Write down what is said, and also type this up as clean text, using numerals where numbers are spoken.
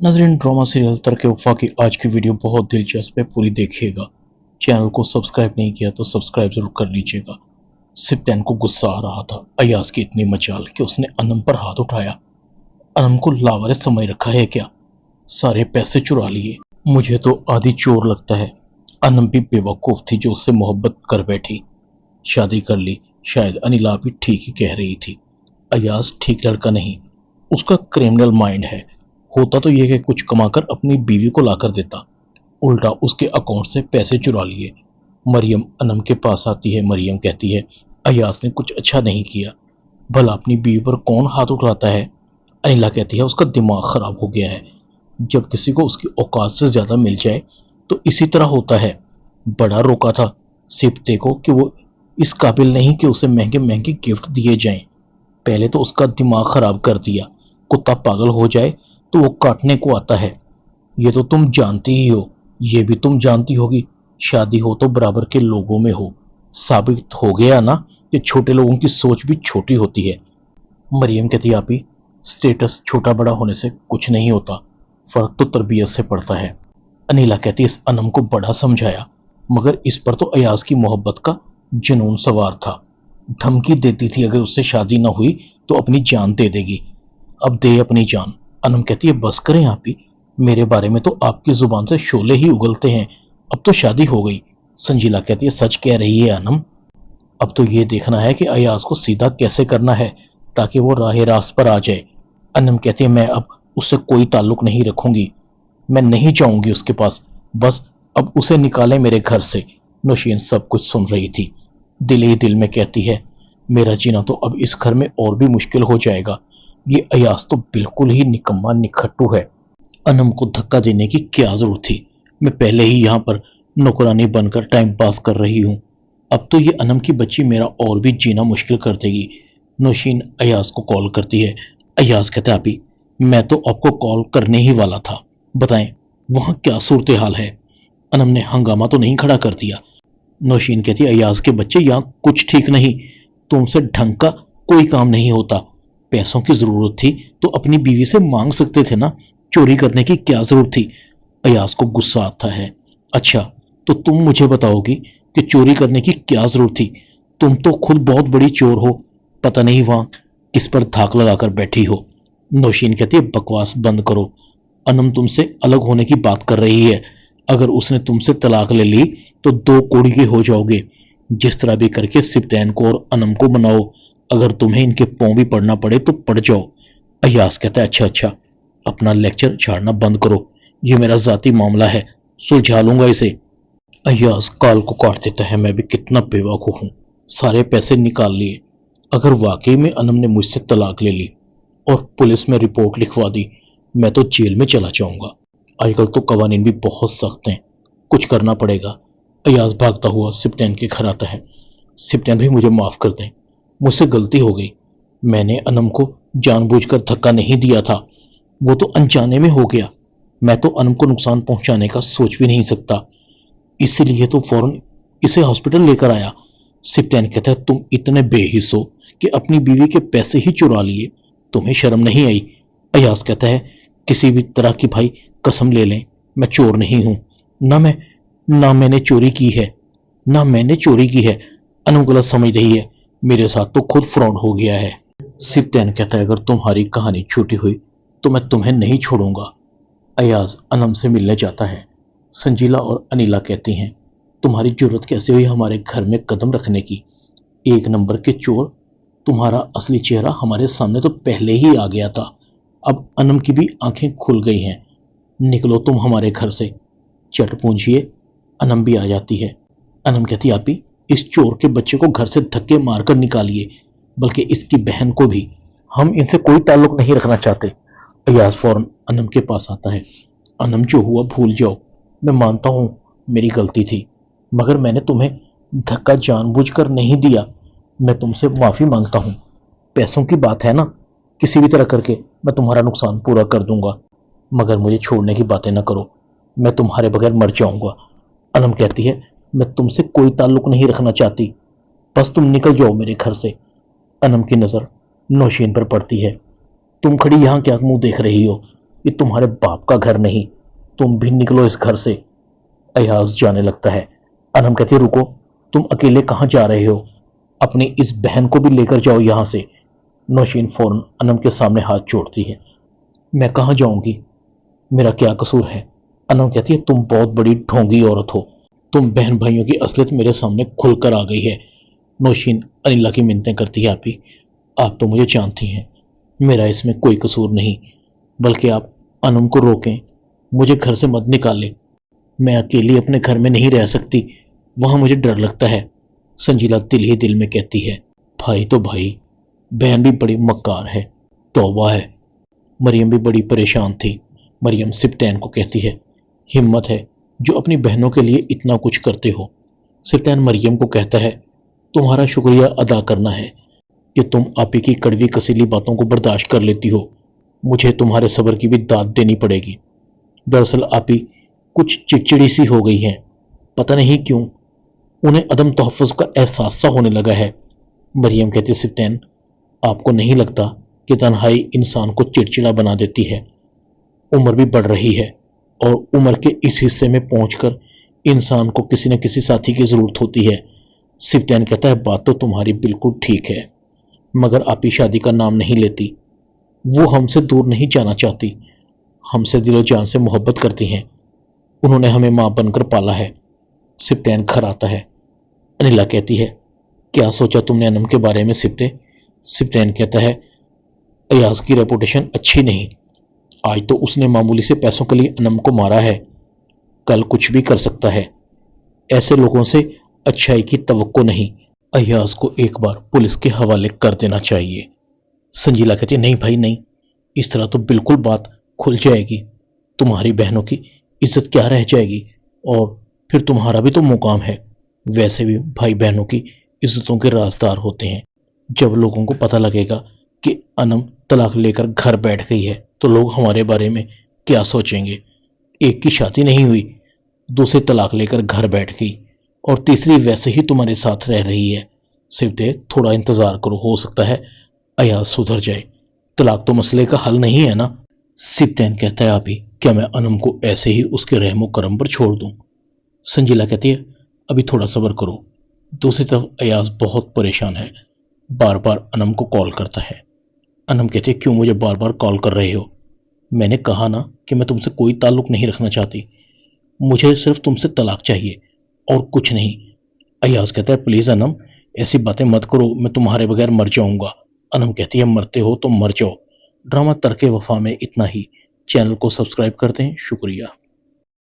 नाज़रीन, drama serial तरक-ए-वफ़ा की आज की वीडियो बहुत दिलचस्प है, पूरी देखिएगा। चैनल को सब्सक्राइब नहीं किया तो सब्सक्राइब जरूर कर लीजिएगा। सिप्तैन को गुस्सा आ रहा था। अयाज की इतनी मचाल कि उसने अनम पर हाथ उठाया। अनम को लावारिस समझ रखा है क्या? सारे पैसे चुरा लिए। मुझे तो आधी चोर लगता है। अनम भी बेवकूफ थी जो उससे मोहब्बत कर बैठी। शादी कर ली। शायद अनिला भी ठीक ही कह रही थी। अयाज ठीक लड़का नहीं, उसका क्रिमिनल माइंड है। होता तो यह कि कुछ कमाकर अपनी बीवी को लाकर देता, उल्टा उसके अकाउंट से पैसे चुरा लिए। मरियम अनम के पास आती है। मरियम कहती है अयाज ने कुछ अच्छा नहीं किया। भला अपनी बीवी पर कौन हाथ उठाता है? अनिला कहती है उसका दिमाग खराब हो गया है। जब किसी को उसकी औकात से ज्यादा मिल जाए तो इसी तरह होता है। बड़ा रोका था सिप्ते को कि वो इस काबिल नहीं कि उसे महंगे महंगे गिफ्ट दिए जाएं। पहले तो उसका दिमाग खराब कर दिया। कुत्ता पागल हो जाए तो वो काटने को आता है। ये तो तुम जानती ही हो, ये भी तुम जानती होगी। शादी हो तो बराबर के लोगों में हो। साबित हो गया ना कि छोटे लोगों की सोच भी छोटी होती है। मरियम कहती आपी, स्टेटस छोटा बड़ा होने से कुछ नहीं होता, फर्क तो तरबियत से पड़ता है। अनिला कहती इस अनम को बड़ा समझाया, मगर इस पर तो अयाज की मोहब्बत का जुनून सवार था। धमकी देती थी अगर उससे शादी न हुई तो अपनी जान दे देगी। अब दे अपनी जान। अनम कहती है बस करें आप ही, मेरे बारे में तो आपकी जुबान से शोले ही उगलते हैं। अब तो शादी हो गई। संजीला कहती है सच कह रही है अनम। अब तो ये देखना है कि अयाज को सीधा कैसे करना है ताकि वो राह रास्त पर आ जाए। अनम कहती है मैं अब उससे कोई ताल्लुक नहीं रखूंगी, मैं नहीं जाऊंगी उसके पास, बस अब उसे निकाले मेरे घर से। नौशीन सब कुछ सुन रही थी। दिल ही दिल में कहती है मेरा जीना तो अब इस घर में और भी मुश्किल हो जाएगा। ये अयाज तो बिल्कुल ही निकम्मा निखट्टू है। अनम को धक्का देने की क्या जरूरत थी? मैं पहले ही यहाँ पर नौकरानी बनकर टाइम पास कर रही हूँ। अब तो ये अनम की बच्ची मेरा और भी जीना मुश्किल कर देगी। नौशीन अयाज को कॉल करती है। अयाज कहता है अभी मैं तो आपको कॉल करने ही वाला था, बताएं वहां क्या सूरत हाल है? अनम ने हंगामा तो नहीं खड़ा कर दिया। नौशीन कहती है अयाज के बच्चे यहाँ कुछ ठीक नहीं, तुमसे ढंग का कोई काम नहीं होता। पैसों की जरूरत थी तो अपनी बीवी से मांग सकते थे ना, चोरी करने की क्या जरूरत थी? अयाज को गुस्सा आता है। अच्छा तो तुम मुझे बताओगी कि चोरी करने की क्या जरूरत थी? तुम तो खुद बहुत बड़ी चोर हो, पता नहीं वहां किस पर धाक लगाकर बैठी हो। नौशीन कहती है बकवास बंद करो। अनम तुमसे अलग होने की बात कर रही है। अगर उसने तुमसे तलाक ले ली तो दो कोड़ी के हो जाओगे। जिस तरह भी करके सिप्तैन को और अनम को मनाओ। अगर तुम्हें इनके पांव भी पड़ना पड़े तो पड़ जाओ। अयाज कहता है अच्छा अच्छा, अपना लेक्चर झाड़ना बंद करो, ये मेरा जाती मामला है, सुलझा लूंगा इसे। अयाज काल को काट देता है मैं भी कितना बेवकूफ हूं, सारे पैसे निकाल लिए। अगर वाकई में अनम ने मुझसे तलाक ले ली और पुलिस में रिपोर्ट लिखवा दी, मैं तो जेल में चला जाऊंगा। आजकल तो कवानीन भी बहुत सख्त हैं, कुछ करना पड़ेगा। अयाज भागता हुआ सिप्तैन के घर आता है। सिप्तैन भी मुझे माफ कर दें, मुझसे गलती हो गई। मैंने अनम को जानबूझकर धक्का नहीं दिया था, वो तो अनजाने में हो गया। मैं तो अनम को नुकसान पहुंचाने का सोच भी नहीं सकता, इसीलिए तो फौरन इसे हॉस्पिटल लेकर आया। सिप्तैन कहता है तुम इतने बेहिस हो कि अपनी बीवी के पैसे ही चुरा लिए, तुम्हें शर्म नहीं आई? अयाज कहता है किसी भी तरह की भाई कसम ले लें, मैं चोर नहीं हूं। ना मैंने चोरी की है, ना मैंने चोरी की है। अनम गलत समझ रही है, मेरे साथ तो खुद फ्रॉड हो गया है। सिप्तैन कहता है अगर तुम्हारी कहानी छूटी हुई तो मैं तुम्हें नहीं छोड़ूंगा। अयाज अनम से मिलने जाता है। संजीला और अनिला कहती हैं तुम्हारी जरूरत कैसे हुई हमारे घर में कदम रखने की? एक नंबर के चोर, तुम्हारा असली चेहरा हमारे सामने तो पहले ही आ गया था। अब अनम की भी आंखें खुल गई हैं, निकलो तुम हमारे घर से। चट पूंछिए अनम भी आ जाती है। अनम कहती आप ही इस चोर के बच्चे को घर से धक्के मारकर निकालिए, बल्कि इसकी बहन को भी, हम इनसे कोई ताल्लुक नहीं रखना चाहते। अयाज फौरन अनम के पास आता है। अनम जो हुआ भूल जाओ, मैं मानता हूं मेरी गलती थी, मगर मैंने तुम्हें धक्का जानबूझकर नहीं दिया। मैं तुमसे माफी मांगता हूं। पैसों की बात है ना, किसी भी तरह करके मैं तुम्हारा नुकसान पूरा कर दूंगा, मगर मुझे छोड़ने की बातें ना करो, मैं तुम्हारे बगैर मर जाऊंगा। अनम कहती है मैं तुमसे कोई ताल्लुक नहीं रखना चाहती, बस तुम निकल जाओ मेरे घर से। अनम की नजर नौशीन पर पड़ती है। तुम खड़ी यहां क्या मुंह देख रही हो? یہ تمہارے باپ کا گھر نہیں، تم بھی نکلو اس گھر سے۔ ایاز جانے لگتا ہے۔ انم کہتی ہے رکو، تم اکیلے کہاں جا رہے ہو؟ اپنی اس بہن کو بھی لے کر جاؤ یہاں سے۔ نوشین فوراً انم کے سامنے ہاتھ جوڑتی ہے۔ میں کہاں جاؤں گی؟ میرا کیا قصور ہے؟ انم کہتی ہے تم بہت بڑی ڈھونگی عورت ہو، تم بہن بھائیوں کی اصلیت میرے سامنے کھل کر آ گئی ہے۔ نوشین انیلا کی منتیں کرتی ہے آپی، آپ تو مجھے جانتی ہیں، میرا اس میں کوئی قصور نہیں، بلکہ آپ انم کو روکیں، مجھے گھر سے مت نکالیں، میں اکیلی اپنے گھر میں نہیں رہ سکتی، وہاں مجھے ڈر لگتا ہے۔ سنجیلا دل ہی دل میں کہتی ہے بھائی تو بھائی، بہن بھی بڑی مکار ہے، توبہ ہے۔ مریم بھی بڑی پریشان تھی۔ مریم سپتین کو کہتی ہے ہمت ہے جو اپنی بہنوں کے لیے اتنا کچھ کرتے ہو۔ سپتین مریم کو کہتا ہے تمہارا شکریہ ادا کرنا ہے کہ تم آپی کی کڑوی کسیلی باتوں کو برداشت کر لیتی ہو، مجھے تمہارے صبر کی بھی داد دینی پڑے گی۔ دراصل آپی کچھ چڑچڑی سی ہو گئی ہیں، پتہ نہیں کیوں، انہیں عدم تحفظ کا احساس سا ہونے لگا ہے۔ مریم کہتی ہے سپتین آپ کو نہیں لگتا کہ تنہائی انسان کو چڑچڑا بنا دیتی ہے؟ عمر بھی بڑھ رہی ہے اور عمر کے اس حصے میں پہنچ کر انسان کو کسی نہ کسی ساتھی کی ضرورت ہوتی ہے۔ سپتین کہتا ہے بات تو تمہاری بالکل ٹھیک ہے، مگر آپی شادی کا نام نہیں لیتی، وہ ہم سے دور نہیں جانا چاہتی، ہم سے دل و جان سے محبت کرتی ہیں، انہوں نے ہمیں ماں بن کر پالا ہے۔ سپتین کھراتا ہے۔ انیلا کہتی ہے کیا سوچا تم نے انم کے بارے میں سپتے؟ سپتین کہتا ہے ایاز کی ریپوٹیشن اچھی نہیں، آج تو اس نے معمولی سے پیسوں کے لیے انم کو مارا ہے، کل کچھ بھی کر سکتا ہے، ایسے لوگوں سے اچھائی کی توقع نہیں، ایاز کو ایک بار پولیس کے حوالے کر دینا چاہیے۔ سنجیلا کہتی ہے نہیں بھائی نہیں، اس طرح تو بالکل بات کھل جائے گی، تمہاری بہنوں کی عزت کیا رہ جائے گی، اور پھر تمہارا بھی تو مقام ہے، ویسے بھی بھائی بہنوں کی عزتوں کے رازدار ہوتے ہیں، جب لوگوں کو پتہ لگے گا کہ انم طلاق لے کر گھر بیٹھ گئی ہے تو لوگ ہمارے بارے میں کیا سوچیں گے؟ ایک کی شادی نہیں ہوئی، دوسری طلاق لے کر گھر بیٹھ گئی، اور تیسری ویسے ہی تمہارے ساتھ رہ رہی ہے۔ سپتے تھوڑا انتظار کرو، ہو سکتا ہے ایاز سدھر جائے، طلاق تو مسئلے کا حل نہیں ہے نا۔ سپتین کہتا ہے آپی کیا میں انم کو ایسے ہی اس کے رحم و کرم پر چھوڑ دوں؟ سنجیلا کہتی ہے ابھی تھوڑا صبر کرو۔ دوسری طرف ایاز بہت پریشان ہے، بار بار انم کو کال کرتا ہے۔ انم کہتی ہے کیوں مجھے بار بار کال کر رہے ہو؟ میں نے کہا نا کہ میں تم سے کوئی تعلق نہیں رکھنا چاہتی، مجھے صرف تم سے طلاق چاہیے اور کچھ نہیں۔ ایاز کہتا ہے پلیز انم ایسی باتیں مت کرو، میں تمہارے بغیر مر جاؤں گا۔ انم کہتی ہے مرتے ہو تو مر جاؤ۔ ڈرامہ ترک وفا میں اتنا ہی۔ چینل کو سبسکرائب کر دیں، شکریہ۔